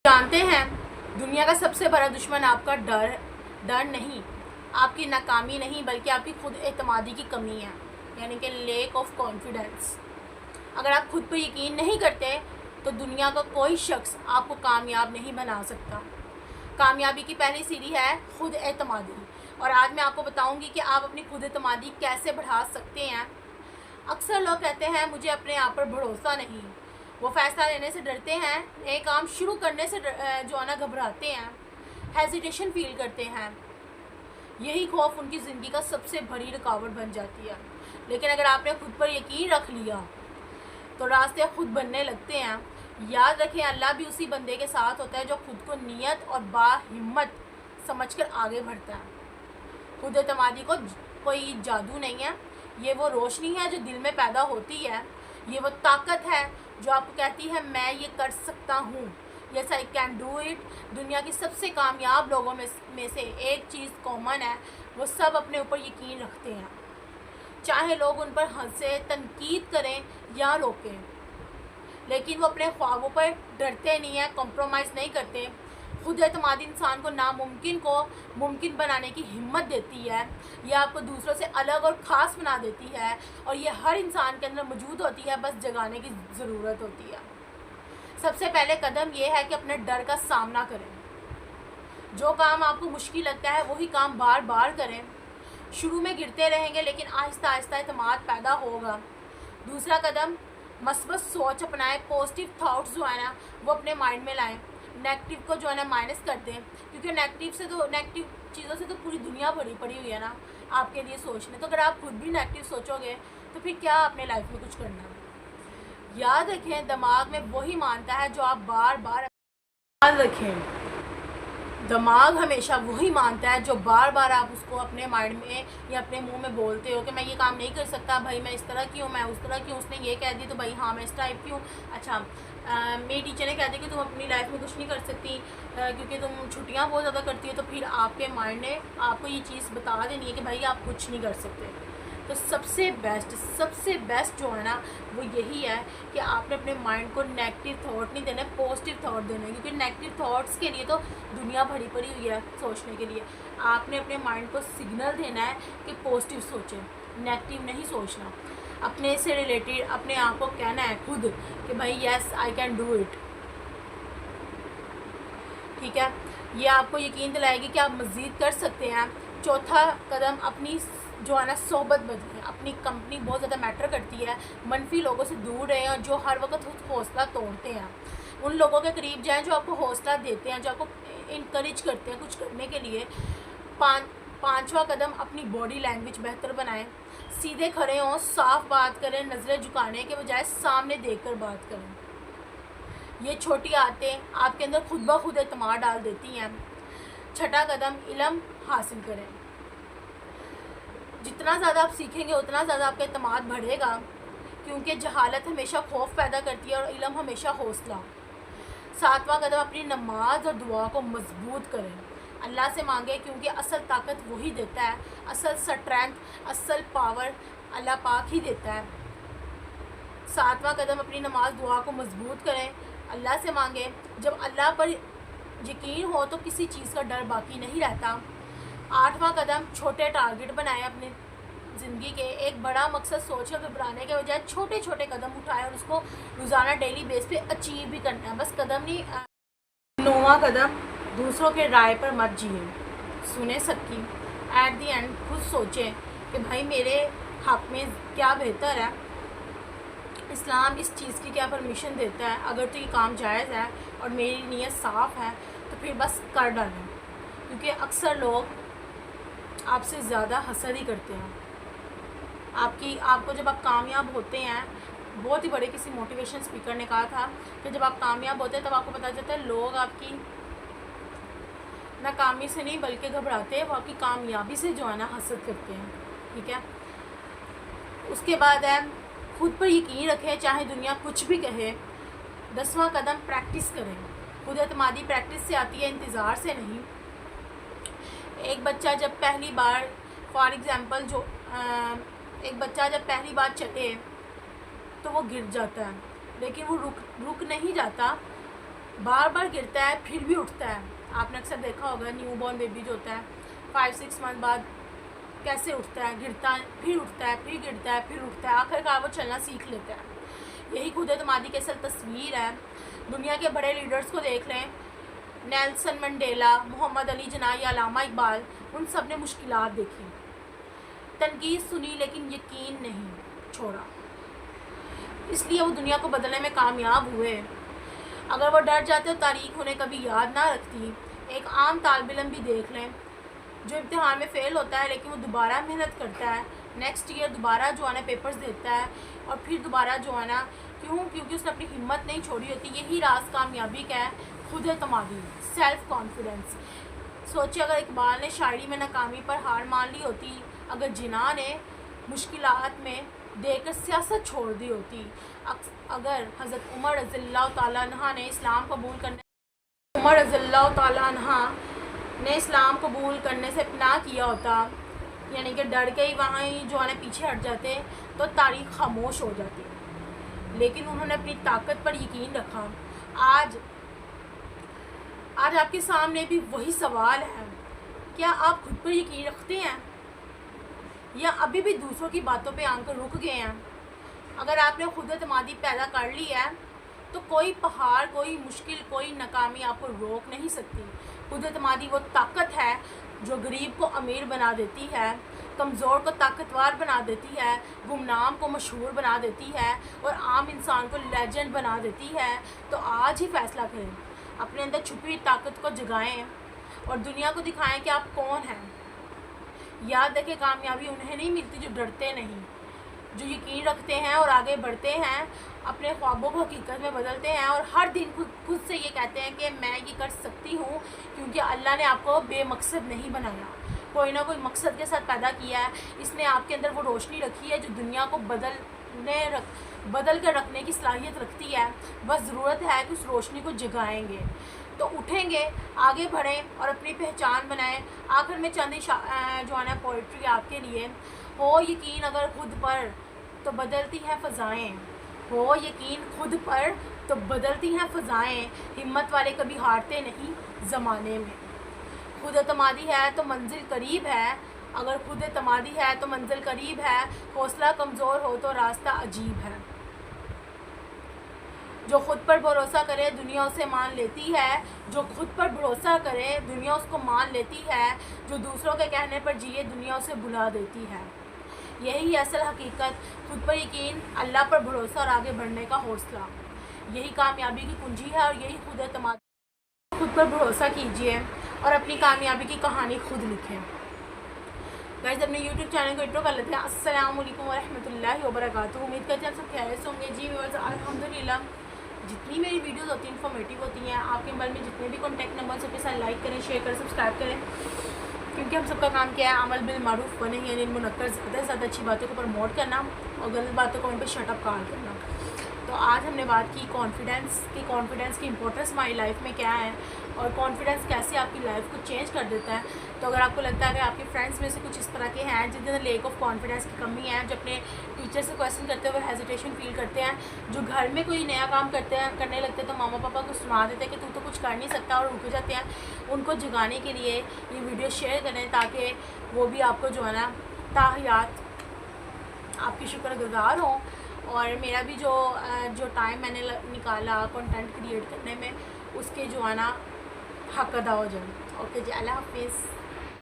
जानते हैं दुनिया का सबसे बड़ा दुश्मन आपका डर नहीं, आपकी नाकामी नहीं, बल्कि आपकी खुद एतमादी की कमी है, यानी कि लेक ऑफ कॉन्फिडेंस। अगर आप खुद पर यकीन नहीं करते तो दुनिया का कोई शख्स आपको कामयाब नहीं बना सकता। कामयाबी की पहली सीढ़ी है खुद एतमादी, और आज मैं आपको बताऊंगी कि आप अपनी खुद एतमादी कैसे बढ़ा सकते हैं। अक्सर लोग कहते हैं मुझे अपने आप पर भरोसा नहीं, वो फ़ैसला लेने से डरते हैं, नए काम शुरू करने से जो है ना घबराते हैं, हेजिटेशन फील करते हैं। यही खौफ उनकी ज़िंदगी का सबसे बड़ी रुकावट बन जाती है। लेकिन अगर आपने खुद पर यकीन रख लिया तो रास्ते खुद बनने लगते हैं। याद रखें, अल्लाह भी उसी बंदे के साथ होता है जो खुद को नियत और बाहिम्मत समझकर आगे बढ़ता है। खुद एतमादी को कोई जादू नहीं है, ये वो रोशनी है जो दिल में पैदा होती है। ये वो ताकत है जो आपको कहती है मैं ये कर सकता हूँ, yes I can do it. दुनिया की सबसे कामयाब लोगों में से एक चीज़ कॉमन है, वो सब अपने ऊपर यकीन रखते हैं, चाहे लोग उन पर हंसे, तनकीद करें या रोकें। लेकिन वो अपने ख्वाबों पर डरते नहीं हैं, कॉम्प्रोमाइज़ नहीं करते। खुद एतमादी इंसान को नामुमकिन को मुमकिन बनाने की हिम्मत देती है। यह आपको दूसरों से अलग और ख़ास बना देती है, और ये हर इंसान के अंदर मौजूद होती है, बस जगाने की ज़रूरत होती है। सबसे पहले कदम ये है कि अपने डर का सामना करें। जो काम आपको मुश्किल लगता है वही काम बार बार करें। शुरू में गिरते रहेंगे, लेकिन आहिस्ता आहिस्ता एतमाद पैदा होगा। दूसरा कदम, मस्बत सोच अपनाएं। पॉजिटिव थाट्स जो है ना वो अपने माइंड में लाएं। नेगेटिव को जो है ना माइनस कर दें, क्योंकि नेगेटिव चीज़ों से तो पूरी दुनिया भरी पड़ी हुई है ना आपके लिए सोचने। तो अगर आप खुद भी नेगेटिव सोचोगे तो फिर क्या अपने लाइफ में कुछ करना है। याद रखें, दिमाग में वही मानता है जो आप बार बार याद रखें, दिमाग हमेशा वही मानता है जो बार बार आप उसको अपने माइंड में या अपने मुंह में बोलते हो कि मैं ये काम नहीं कर सकता, भाई मैं इस तरह की हूँ, मैं उस तरह की हूँ, उसने ये कह दी तो भाई हाँ मैं इस टाइप की हूँ। अच्छा, मेरी टीचर ने कह दिया कि तुम अपनी लाइफ में कुछ नहीं कर सकती क्योंकि तुम छुट्टियाँ बहुत ज़्यादा करती हो, तो फिर आपके माइंड ने आपको ये चीज़ बता देनी है कि भाई आप कुछ नहीं कर सकते। तो सबसे बेस्ट जो है ना वो यही है कि आपने अपने माइंड को नेगेटिव थॉट नहीं देने, पॉजिटिव थॉट देने, क्योंकि नेगेटिव थॉट्स के लिए तो दुनिया भरी पड़ी हुई है सोचने के लिए। आपने अपने माइंड को सिग्नल देना है कि पॉजिटिव सोचें, नेगेटिव नहीं सोचना। अपने से रिलेटेड अपने आप को कहना है खुद कि भाई yes I can do it. ठीक है, ये आपको यकीन दिलाएगी कि आप मज़ीद कर सकते हैं। चौथा कदम, अपनी जो है ना सोहबत बदलें। अपनी कंपनी बहुत ज़्यादा मैटर करती है। मनफी लोगों से दूर रहें, और जो हर वक्त हौसला तोड़ते हैं उन लोगों के करीब जाएं जो आपको हौसला देते हैं, जो आपको इनकरेज करते हैं कुछ करने के लिए। पांचवा कदम, अपनी बॉडी लैंग्वेज बेहतर बनाएं। सीधे खड़े हों, साफ बात करें, नज़रें झुकाने के बजाय सामने देखकर बात करें। ये छोटी आदतें आपके अंदर खुद ब खुद एतमाद डाल देती हैं। छठा कदम, इल्म हासिल करें। जितना ज़्यादा आप सीखेंगे उतना ज़्यादा आपका एतमाद बढ़ेगा, क्योंकि जहालत हमेशा खौफ पैदा करती है और इल्म हमेशा हौसला। सातवां कदम, अपनी नमाज और दुआ को मजबूत करें। अल्लाह से मांगे, क्योंकि असल ताकत वही देता है, असल स्ट्रेंथ, असल पावर अल्लाह पाक ही देता है। सातवां कदम, अपनी नमाज दुआ को मजबूत करें, अल्लाह से मांगे। जब अल्लाह पर यकीन हो तो किसी चीज़ का डर बाकी नहीं रहता। आठवां कदम, छोटे टारगेट बनाएं अपनी ज़िंदगी के। एक बड़ा मकसद सोचकर घबराने के बजाय छोटे छोटे कदम उठाएं और उसको रोज़ाना डेली बेस पे अचीव भी करना है, बस कदम नहीं। नौवां कदम, दूसरों के राय पर मत जिए, सुने सबकी। एट दी एंड खुद सोचें कि भाई मेरे हक़ में क्या बेहतर है, इस्लाम इस चीज़ की क्या परमिशन देता है। अगर तो ये काम जायज़ है और मेरी नीयत साफ़ है तो फिर बस कर डालें, क्योंकि अक्सर लोग आपसे ज़्यादा हसद ही करते हैं। आपको जब आप कामयाब होते हैं, बहुत ही बड़े किसी मोटिवेशन स्पीकर ने कहा था कि जब आप कामयाब होते हैं तब आपको पता चलता है लोग आपकी नाकामी से नहीं बल्कि घबराते हैं, वो आपकी कामयाबी से जो है ना हसद करते हैं। ठीक है, उसके बाद है खुद पर यकीन रखें चाहे दुनिया कुछ भी कहे। 10वां कदम, प्रैक्टिस करें। खुद एतमादी प्रैक्टिस से आती है, इंतज़ार से नहीं। एक बच्चा जब पहली बार फॉर एग्ज़ाम्पल एक बच्चा जब पहली बार चले तो वो गिर जाता है, लेकिन वो रुक नहीं जाता, बार बार गिरता है फिर भी उठता है। आपने अक्सर देखा होगा न्यू बॉर्न बेबी जो होता है 5-6 मंथ बाद कैसे उठता है, गिरता है, फिर उठता है, फिर गिरता है, फिर उठता है, आखिरकार वो चलना सीख लेता है। यही खुद एतमादी की असल तस्वीर है। दुनिया के बड़े लीडर्स को देख लें, नेल्सन मंडेला, मोहम्मद अली जिन्ना या अल्लामा इकबाल, उन सब ने मुश्किलात देखी, तनकीद सुनी लेकिन यकीन नहीं छोड़ा, इसलिए वो दुनिया को बदलने में कामयाब हुए। अगर वो डर जाते तो तारीख उन्हें कभी याद ना रखती। एक आम तालिब इल्म भी देख लें जो इम्तिहान में फ़ेल होता है लेकिन वो दोबारा मेहनत करता है, नेक्स्ट ईयर दोबारा जो है ना पेपर्स देता है और फिर दोबारा जो है ना, क्योंकि उसने अपनी हिम्मत नहीं छोड़ी होती। यही राज कामयाबी का है, खुद एतमादी, सेल्फ कॉन्फिडेंस। सोचिए अगर इकबाल ने शायरी में नाकामी पर हार मान ली होती, अगर जिन्ना ने मुश्किलात में देकर सियासत छोड़ दी होती, अगर हज़रत उमर रज़ियल्लाहु ताला अन्हा ने इस्लाम कबूल करने से इतना किया होता, यानी कि डर के ही वहाँ ही जो है ना पीछे हट जाते तो तारीख खामोश हो जाती। लेकिन उन्होंने अपनी ताकत पर यकीन रखा। आज आपके सामने भी वही सवाल है, क्या आप खुद पर यकीन रखते हैं या अभी भी दूसरों की बातों पे आकर रुक गए हैं? अगर आपने खुद एतमादी पैदा कर ली है तो कोई पहाड़, कोई मुश्किल, कोई नाकामी आपको रोक नहीं सकती। खुद एतमादी वो ताकत है जो गरीब को अमीर बना देती है, कमज़ोर को ताकतवर बना देती है, गुमनाम को मशहूर बना देती है और आम इंसान को लेजेंड बना देती है। तो आज ही फैसला करें, अपने अंदर छुपी हुई ताकत को जगाएं और दुनिया को दिखाएं कि आप कौन हैं। याद रखें, कामयाबी उन्हें नहीं मिलती जो डरते नहीं, जो यकीन रखते हैं और आगे बढ़ते हैं, अपने ख्वाबों को हकीकत में बदलते हैं और हर दिन खुद से ये कहते हैं कि मैं ये कर सकती हूँ, क्योंकि अल्लाह ने आपको बेमकसद नहीं बनाया, कोई ना कोई मकसद के साथ पैदा किया है। इसने आपके अंदर वो रोशनी रखी है जो दुनिया को बदल कर रखने की सलाहियत रखती है। बस ज़रूरत है कि उस रोशनी को जगाएंगे तो उठेंगे, आगे बढ़ें और अपनी पहचान बनाएं। आखिर में चंद जो है ना पोइट्री आपके लिए, हो यकीन अगर खुद पर तो बदलती हैं फ़ज़ाएँ, हो यकीन खुद पर तो बदलती हैं फ़ज़ाएँ, हिम्मत वाले कभी हारते नहीं ज़माने में। खुद एतमादी है तो मंजिल करीब है, अगर खुद एतमादी है तो मंजिल करीब है, हौसला कमज़ोर हो तो रास्ता अजीब है। जो खुद पर भरोसा करे दुनिया उसे मान लेती है, जो खुद पर भरोसा करे दुनिया उसको मान लेती है, जो दूसरों के कहने पर जिए दुनिया उसे भुला देती है। यही असल हकीकत, खुद पर यकीन, अल्लाह पर भरोसा और आगे बढ़ने का हौसला, यही कामयाबी की कुंजी है और यही खुद एतमाद। खुद पर भरोसा कीजिए और अपनी कामयाबी की कहानी खुद लिखें। गाइस, अपने YouTube चैनल को इंट्रो कर लेते हैं। अस्सलाम वालेकुम वरहमतुल्लाहि वबरकातुहू। उम्मीद करते हैं आप सब खैरियत से होंगे। जी व्यूअर्स, अल्हम्दुलिल्लाह जितनी मेरी वीडियोस होती हैं इन्फॉर्मेटिव होती हैं। आपके मोबाइल में जितने भी कॉन्टैक्ट नंबर सबके साथ लाइक करें, शेयर करें, सब्सक्राइब करें, क्योंकि हम सबका काम क्या है, अमल बिल मारूफ बने, यानी मुनक्कर ज़्यादा से ज़्यादा अच्छी बातों को प्रमोट करना और गलत बातों को उन पर शट अप कॉल करना। तो आज हमने बात की कॉन्फिडेंस की इंपॉर्टेंस हमारी लाइफ में क्या है और कॉन्फिडेंस कैसे आपकी लाइफ को चेंज कर देता है। तो अगर आपको लगता है कि आपके फ्रेंड्स में से कुछ इस तरह के हैं जिनके अंदर लेक ऑफ कॉन्फिडेंस की कमी है, जो अपने टीचर से क्वेश्चन करते हुए हेजिटेशन फील करते हैं, जो घर में कोई नया काम करने लगते हैं तो मामा पापा को सुना देते हैं कि तू तो कुछ कर नहीं सकता और रुक जाते हैं, उनको जगाने के लिए ये वीडियो शेयर करें ताकि वो भी आपको जो है ना ताहियात आपकी शुक्रगुजार हों और मेरा भी जो टाइम मैंने निकाला कंटेंट क्रिएट करने में उसके जो है ना हक अदा हो जाए। ओके जी, अल्लाह हाफिज़।